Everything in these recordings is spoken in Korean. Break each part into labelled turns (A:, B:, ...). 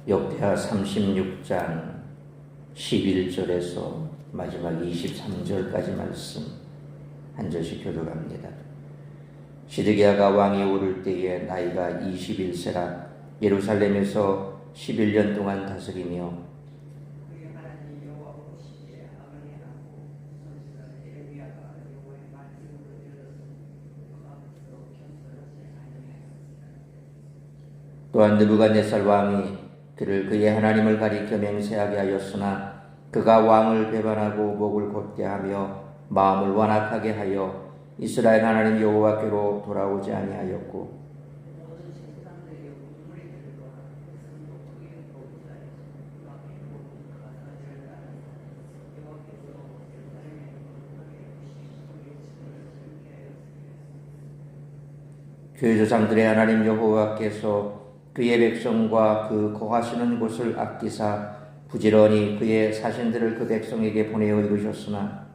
A: 역대하 36장 11절에서 마지막 23절까지 말씀 한 절씩 교독합니다. 시드기야가 왕이 오를 때에 나이가 21세라 예루살렘에서 11년 동안 다스리며 또한 느부갓네살 왕이 그를 그의 하나님을 가리켜 맹세하게 하였으나 그가 왕을 배반하고 목을 곧게 하며 마음을 완악하게 하여 이스라엘 하나님 여호와께로 돌아오지 아니하였고 그 조상들의 하나님 여호와께서 그의 백성과 그 거하시는 곳을 아끼사 부지런히 그의 사신들을 그 백성에게 보내어 이루셨으나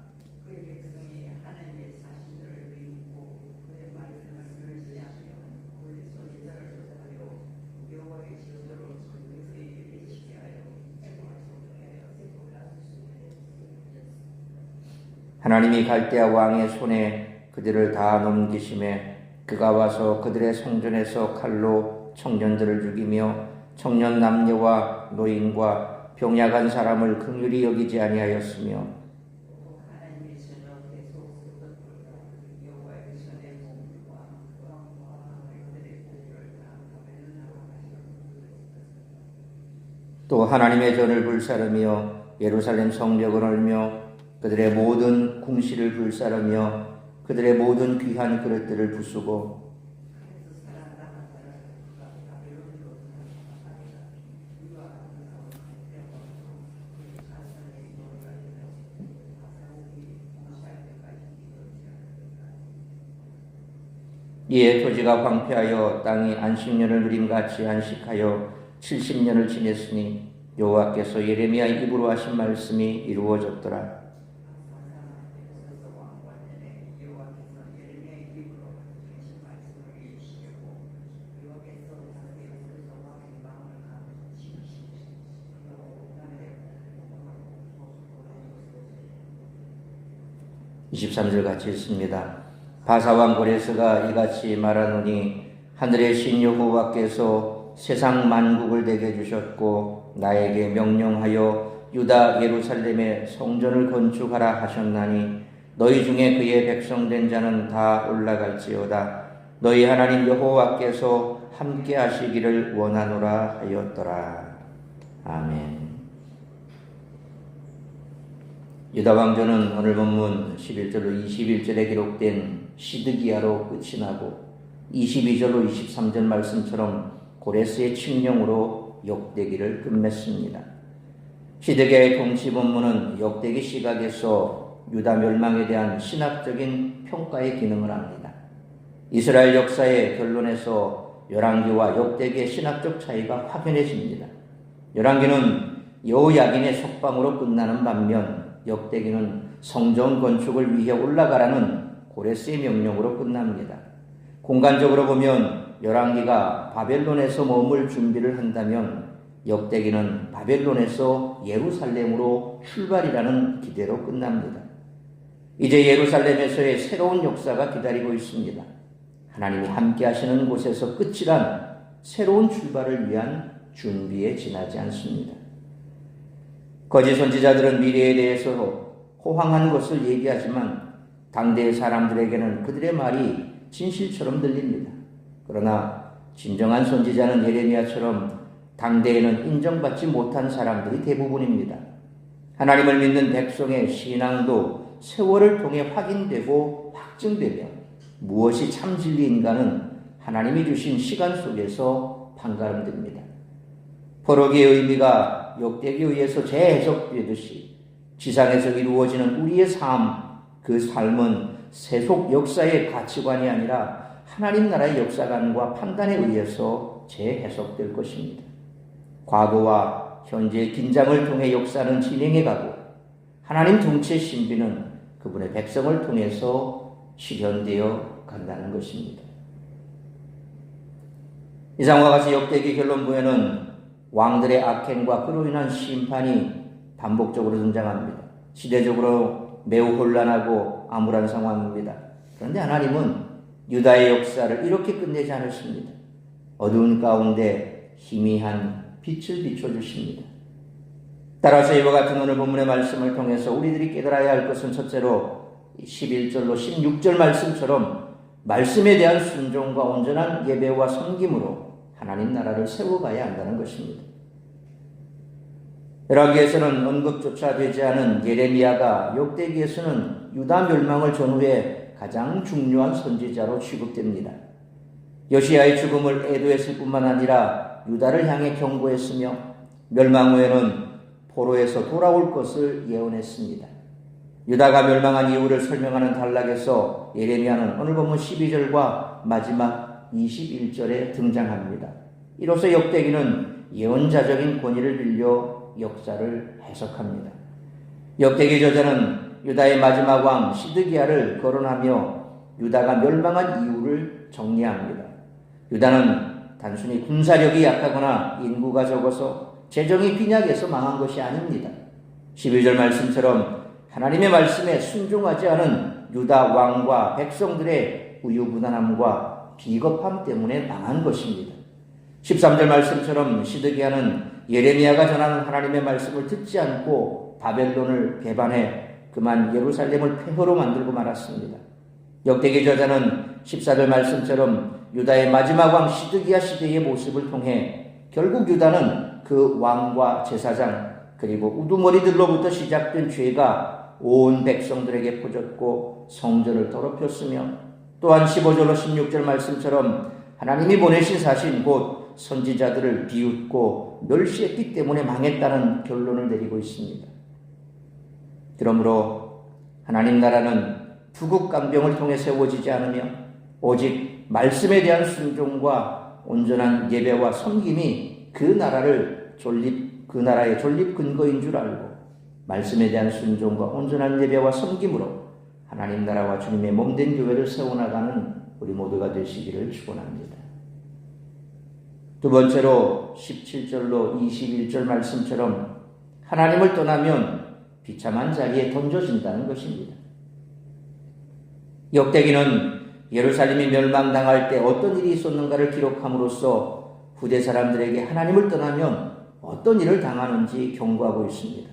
A: 하나님이 갈대아 왕의 손에 그들을 다 넘기심에 그가 와서 그들의 성전에서 칼로 청년들을 죽이며 청년 남녀와 노인과 병약한 사람을 긍휼히 여기지 아니하였으며 또 하나님의 전을 불사르며 예루살렘 성벽을 헐며 그들의 모든 궁시를 불사르며 그들의 모든 귀한 그릇들을 부수고 '이에 토지가 황폐하여 땅이 안식년을 누림같이 안식하여 70년을 지냈으니 여호와께서 예레미야 입으로 하신 말씀이 이루어졌더라. (23절) 같이 읽습니다. 바사왕 고레스가 이같이 말하노니 하늘의 신 여호와께서 세상 만국을 내게 주셨고 나에게 명령하여 유다 예루살렘에 성전을 건축하라 하셨나니 너희 중에 그의 백성된 자는 다 올라갈지어다. 너희 하나님 여호와께서 함께 하시기를 원하노라 하였더라. 아멘. 유다 왕조는 오늘 본문 11절로 21절에 기록된 시드기야로 끝이 나고 22절로 23절 말씀처럼 고레스의 칙령으로 역대기를 끝맺습니다. 시드기야의 통치 본문은 역대기 시각에서 유다 멸망에 대한 신학적인 평가의 기능을 합니다. 이스라엘 역사의 결론에서 열왕기와 역대기의 신학적 차이가 확연해집니다. 열왕기는 여호야긴의 속방으로 끝나는 반면 역대기는 성전 건축을 위해 올라가라는 고레스의 명령으로 끝납니다. 공간적으로 보면 열왕기가 바벨론에서 머물 준비를 한다면 역대기는 바벨론에서 예루살렘으로 출발이라는 기대로 끝납니다. 이제 예루살렘에서의 새로운 역사가 기다리고 있습니다. 하나님이 함께 하시는 곳에서 끝이란 새로운 출발을 위한 준비에 지나지 않습니다. 거짓 선지자들은 미래에 대해서 호황한 것을 얘기하지만 당대의 사람들에게는 그들의 말이 진실처럼 들립니다. 그러나 진정한 선지자는 예레미야처럼 당대에는 인정받지 못한 사람들이 대부분입니다. 하나님을 믿는 백성의 신앙도 세월을 통해 확인되고 확증되며 무엇이 참 진리인가는 하나님이 주신 시간 속에서 판가름됩니다. 포로기의 의미가 역대기에 의해서 재해석되듯이 지상에서 이루어지는 우리의 삶, 그 삶은 세속 역사의 가치관이 아니라 하나님 나라의 역사관과 판단에 의해서 재해석될 것입니다. 과거와 현재의 긴장을 통해 역사는 진행해가고 하나님 통치의 신비는 그분의 백성을 통해서 실현되어 간다는 것입니다. 이상과 같이 역대기 결론부에는 왕들의 악행과 그로 인한 심판이 반복적으로 등장합니다. 시대적으로 매우 혼란하고 암울한 상황입니다. 그런데 하나님은 유다의 역사를 이렇게 끝내지 않으십니다. 어두운 가운데 희미한 빛을 비춰주십니다. 따라서 이와 같은 오늘 본문의 말씀을 통해서 우리들이 깨달아야 할 것은 첫째로 11절로 16절 말씀처럼 말씀에 대한 순종과 온전한 예배와 섬김으로 하나님 나라를 세워가야 한다는 것입니다. 열왕기에서는 언급조차 되지 않은 예레미야가 역대기에서는 유다 멸망을 전후에 가장 중요한 선지자로 취급됩니다. 요시야의 죽음을 애도했을 뿐만 아니라 유다를 향해 경고했으며 멸망 후에는 포로에서 돌아올 것을 예언했습니다. 유다가 멸망한 이유를 설명하는 단락에서 예레미야는 오늘 본문 12절과 마지막 21절에 등장합니다. 이로써 역대기는 예언자적인 권위를 빌려 역사를 해석합니다. 역대기 저자는 유다의 마지막 왕 시드기야를 거론하며 유다가 멸망한 이유를 정리합니다. 유다는 단순히 군사력이 약하거나 인구가 적어서 재정이 빈약해서 망한 것이 아닙니다. 12절 말씀처럼 하나님의 말씀에 순종하지 않은 유다 왕과 백성들의 우유부단함과 비겁함 때문에 망한 것입니다. 13절 말씀처럼 시드기야는 예레미야가 전하는 하나님의 말씀을 듣지 않고 바벨론을 배반해 그만 예루살렘을 폐허로 만들고 말았습니다. 역대기 저자는 14절 말씀처럼 유다의 마지막 왕 시드기야 시대의 모습을 통해 결국 유다는 그 왕과 제사장 그리고 우두머리들로부터 시작된 죄가 온 백성들에게 퍼졌고 성전을 더럽혔으며 또한 15절로 16절 말씀처럼 하나님이 보내신 사신 곧 선지자들을 비웃고 멸시했기 때문에 망했다는 결론을 내리고 있습니다. 그러므로 하나님 나라는 투국간병을 통해 세워지지 않으며 오직 말씀에 대한 순종과 온전한 예배와 섬김이 그 나라의 존립 근거인 줄 알고 말씀에 대한 순종과 온전한 예배와 섬김으로 하나님 나라와 주님의 몸된 교회를 세워나가는 우리 모두가 되시기를 축원합니다. 두 번째로 17절로 21절 말씀처럼 하나님을 떠나면 비참한 자리에 던져진다는 것입니다. 역대기는 예루살렘이 멸망당할 때 어떤 일이 있었는가를 기록함으로써 후대 사람들에게 하나님을 떠나면 어떤 일을 당하는지 경고하고 있습니다.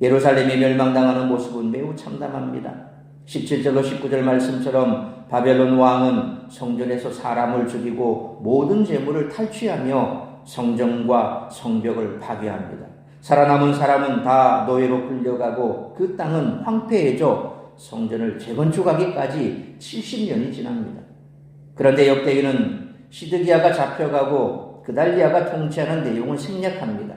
A: 예루살렘이 멸망당하는 모습은 매우 참담합니다. 17절로 19절 말씀처럼 바벨론 왕은 성전에서 사람을 죽이고 모든 재물을 탈취하며 성전과 성벽을 파괴합니다. 살아남은 사람은 다 노예로 끌려가고 그 땅은 황폐해져 성전을 재건축하기까지 70년이 지납니다. 그런데 역대기는 시드기야가 잡혀가고 그달리아가 통치하는 내용을 생략합니다.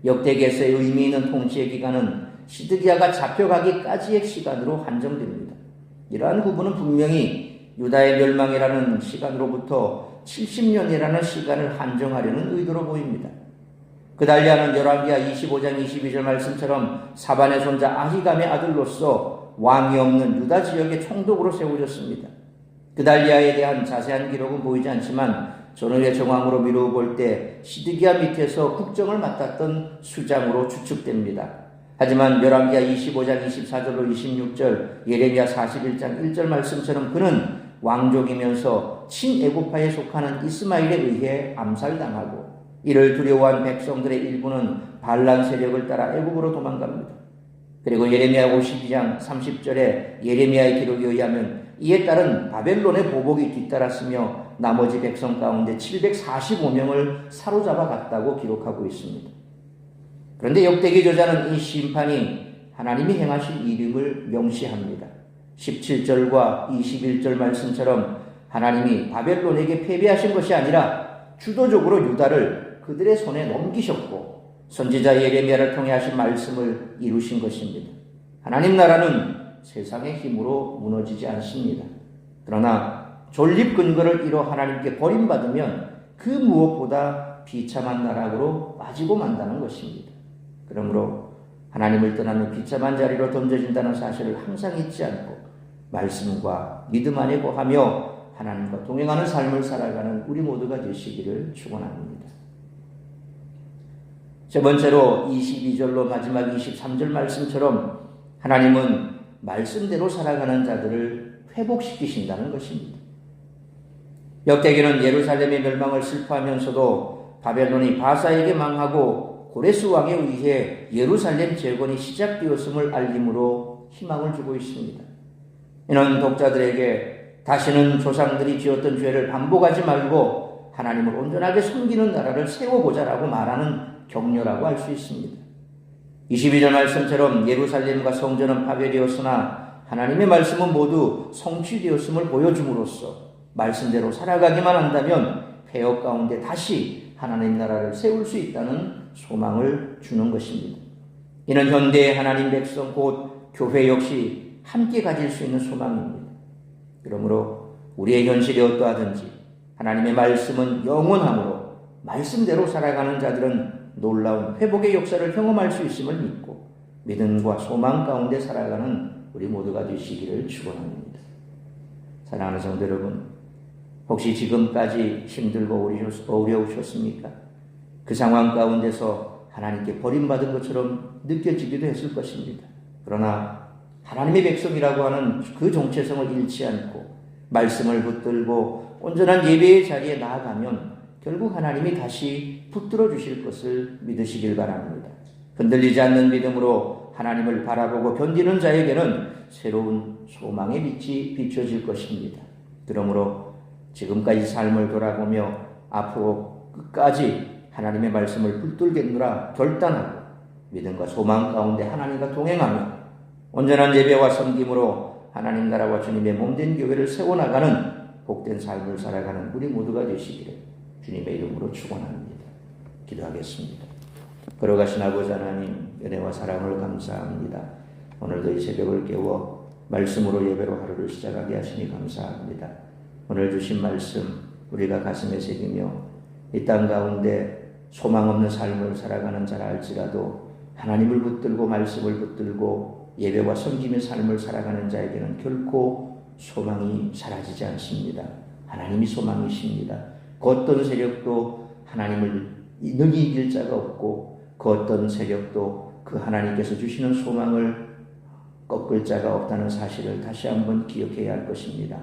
A: 역대기에서의 의미 있는 통치의 기간은 시드기야가 잡혀가기까지의 시간으로 한정됩니다. 이러한 구분은 분명히 유다의 멸망이라는 시간으로부터 70년이라는 시간을 한정하려는 의도로 보입니다. 그달리아는 열왕기하 25장 22절 말씀처럼 사반의 손자 아히감의 아들로서 왕이 없는 유다 지역의 총독으로 세워졌습니다. 그달리아에 대한 자세한 기록은 보이지 않지만 전후의 정황으로 미루어 볼 때 시드기야 밑에서 국정을 맡았던 수장으로 추측됩니다. 하지만 열왕기하 25장 24절로 26절 예레미야 41장 1절 말씀처럼 그는 왕족이면서 친애굽파에 속하는 이스마엘에 의해 암살당하고 이를 두려워한 백성들의 일부는 반란 세력을 따라 애굽으로 도망갑니다. 그리고 예레미야 52장 30절에 예레미야의 기록에 의하면 이에 따른 바벨론의 보복이 뒤따랐으며 나머지 백성 가운데 745명을 사로잡아 갔다고 기록하고 있습니다. 그런데 역대기 저자는 이 심판이 하나님이 행하실 일임을 명시합니다. 17절과 21절 말씀처럼 하나님이 바벨론에게 패배하신 것이 아니라 주도적으로 유다를 그들의 손에 넘기셨고 선지자 예레미야를 통해 하신 말씀을 이루신 것입니다. 하나님 나라는 세상의 힘으로 무너지지 않습니다. 그러나 존립 근거를 잃어 하나님께 버림받으면 그 무엇보다 비참한 나락으로 빠지고 만다는 것입니다. 그러므로 하나님을 떠나는 비참한 자리로 던져진다는 사실을 항상 잊지 않고 말씀과 믿음 안에 거하며 하나님과 동행하는 삶을 살아가는 우리 모두가 되시기를 축원합니다. 세 번째로 22절로 마지막 23절 말씀처럼 하나님은 말씀대로 살아가는 자들을 회복시키신다는 것입니다. 역대기는 예루살렘의 멸망을 슬퍼하면서도 바벨론이 바사에게 망하고 고레스 왕에 의해 예루살렘 재건이 시작되었음을 알림으로 희망을 주고 있습니다. 이는 독자들에게 다시는 조상들이 지었던 죄를 반복하지 말고 하나님을 온전하게 섬기는 나라를 세워보자라고 말하는 격려라고 할 수 있습니다. 22절 말씀처럼 예루살렘과 성전은 파괴되었으나 하나님의 말씀은 모두 성취되었음을 보여줌으로써 말씀대로 살아가기만 한다면 폐역 가운데 다시 하나님 나라를 세울 수 있다는 소망을 주는 것입니다. 이는 현대의 하나님 백성 곧 교회 역시 함께 가질 수 있는 소망입니다. 그러므로 우리의 현실이 어떠하든지 하나님의 말씀은 영원하므로 말씀대로 살아가는 자들은 놀라운 회복의 역사를 경험할 수 있음을 믿고 믿음과 소망 가운데 살아가는 우리 모두가 되시기를 축원합니다. 사랑하는 성도 여러분, 혹시 지금까지 힘들고 어려우셨습니까? 그 상황 가운데서 하나님께 버림받은 것처럼 느껴지기도 했을 것입니다. 그러나 하나님의 백성이라고 하는 그 정체성을 잃지 않고 말씀을 붙들고 온전한 예배의 자리에 나아가면 결국 하나님이 다시 붙들어 주실 것을 믿으시길 바랍니다. 흔들리지 않는 믿음으로 하나님을 바라보고 견디는 자에게는 새로운 소망의 빛이 비춰질 것입니다. 그러므로 지금까지 삶을 돌아보며 앞으로 끝까지 하나님의 말씀을 붙들겠노라 결단하고 믿음과 소망 가운데 하나님과 동행하며 온전한 예배와 섬김으로 하나님 나라와 주님의 몸된 교회를 세워나가는 복된 삶을 살아가는 우리 모두가 되시기를 주님의 이름으로 축원합니다. 기도하겠습니다. 걸어가신 아버지 하나님, 은혜와 사랑을 감사합니다. 오늘도 이 새벽을 깨워 말씀으로 예배로 하루를 시작하게 하시니 감사합니다. 오늘 주신 말씀 우리가 가슴에 새기며 이 땅 가운데 소망 없는 삶을 살아가는 자라 할지라도 하나님을 붙들고 말씀을 붙들고 예배와 섬김의 삶을 살아가는 자에게는 결코 소망이 사라지지 않습니다. 하나님이 소망이십니다. 그 어떤 세력도 하나님을 능히 이길 자가 없고 그 어떤 세력도 그 하나님께서 주시는 소망을 꺾을 자가 없다는 사실을 다시 한번 기억해야 할 것입니다.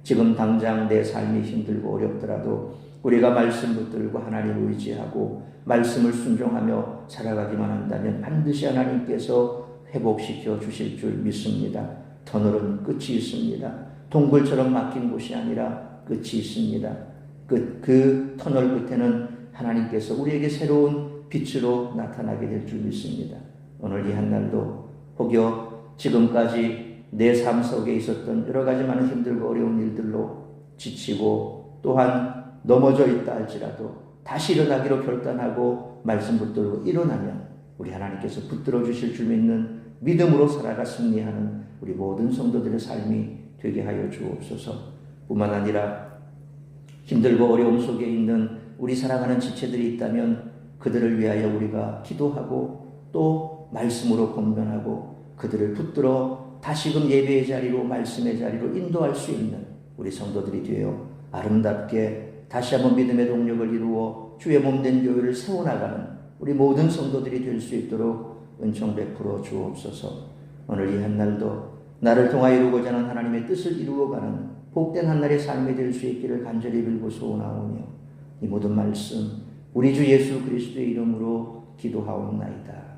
A: 지금 당장 내 삶이 힘들고 어렵더라도 우리가 말씀 붙들고 하나님을 의지하고 말씀을 순종하며 살아가기만 한다면 반드시 하나님께서 회복시켜 주실 줄 믿습니다. 터널은 끝이 있습니다. 동굴처럼 막힌 곳이 아니라 끝이 있습니다. 그 터널 끝에는 하나님께서 우리에게 새로운 빛으로 나타나게 될 줄 믿습니다. 오늘 이 한날도 혹여 지금까지 내 삶 속에 있었던 여러 가지 많은 힘들고 어려운 일들로 지치고 또한 넘어져 있다 할지라도 다시 일어나기로 결단하고 말씀 붙들고 일어나면 우리 하나님께서 붙들어 주실 줄 믿는 믿음으로 살아가 승리하는 우리 모든 성도들의 삶이 되게 하여 주옵소서. 뿐만 아니라 힘들고 어려움 속에 있는 우리 사랑하는 지체들이 있다면 그들을 위하여 우리가 기도하고 또 말씀으로 권면하고 그들을 붙들어 다시금 예배의 자리로 말씀의 자리로 인도할 수 있는 우리 성도들이 되어 아름답게 다시 한번 믿음의 동력을 이루어 주의 몸된 교회를 세워나가는 우리 모든 성도들이 될 수 있도록 은총 베풀어 주옵소서. 오늘 이 한날도 나를 통하여 이루고자 하는 하나님의 뜻을 이루어가는 복된 한날의 삶이 될 수 있기를 간절히 빌고 소원하오며 이 모든 말씀 우리 주 예수 그리스도의 이름으로 기도하옵나이다.